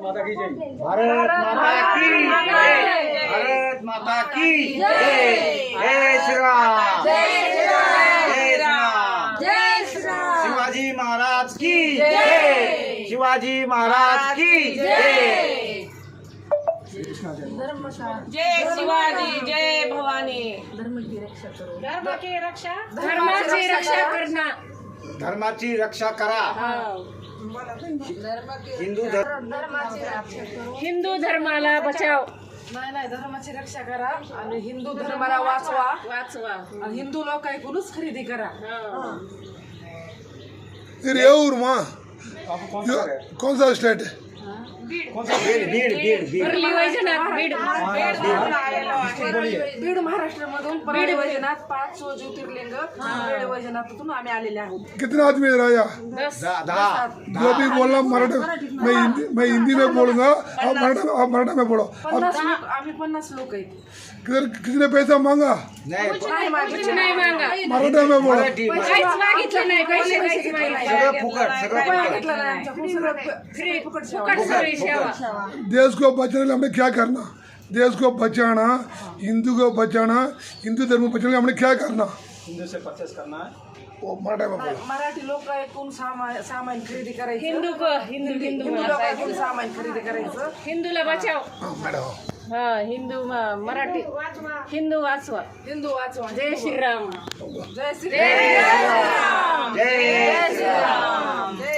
माता की जय। भारत माता की जय। भारत माता की जय। जय श्री राम। जय राम। शिवाजी महाराज की जय। शिवाजी महाराज की जय। जय शिवाजी जय भवानी। धर्माची रक्षा करना। धर्माची रक्षा करा। हिंदू धर्माला बचाव। नाही धर्माची रक्षा करा आणि हिंदू धर्माला वाचवा आणि हिंदू लोक ऐकूनच खरेदी करा. ये और माँ आपको कौन सा है? कौन सा स्टेट है? कौन सा बीड बीड बीड बीड। परली वैजनाथ बीड। बीड महाराष्ट्रामधून परळी वैजनाथ 5 ज्योतिर्लिंग परळी वैजनाथातून आम्ही आलेले आहोत. कितने आदमी इधर आया? 10 जो भी बोलना मराठी मैं हिंदी में बोलूंगा, आप मराठा में बोलो. 50 लोक आम्ही 50 लोक आहेत. किधर किसी ने पैसा मांगा? नाही कुछ नाही मागा. मराठा में बोलो. मराठी काहीच मागितलं नाही. पैसे काहीच मागितलं सगळं फुकट सगळं फुकट. मागितलं नाही आमच्याकडून, सगळं फ्री फुकट सगळी सेवा. देश को बचाने के लिए हमने क्या करना? देश को बचाना, हिंदू को बचाना, हिंदू धर्म को बचाने के लिए हमने क्या करना? हिंदू से परचेस करना है। वो मराठा में बोलो. मराठी लोक ऐकून सामान खरेदी करायचं. हिंदू हिंदू लोक ऐकून सामान खरेदी करायचं. हिंदूला बचाव. मैडम हा हिंदू मराठी हिंदू वाचवा. हिंदू वाचवा. जय श्रीराम. जय श्री राम. जय जय श्री राम. जय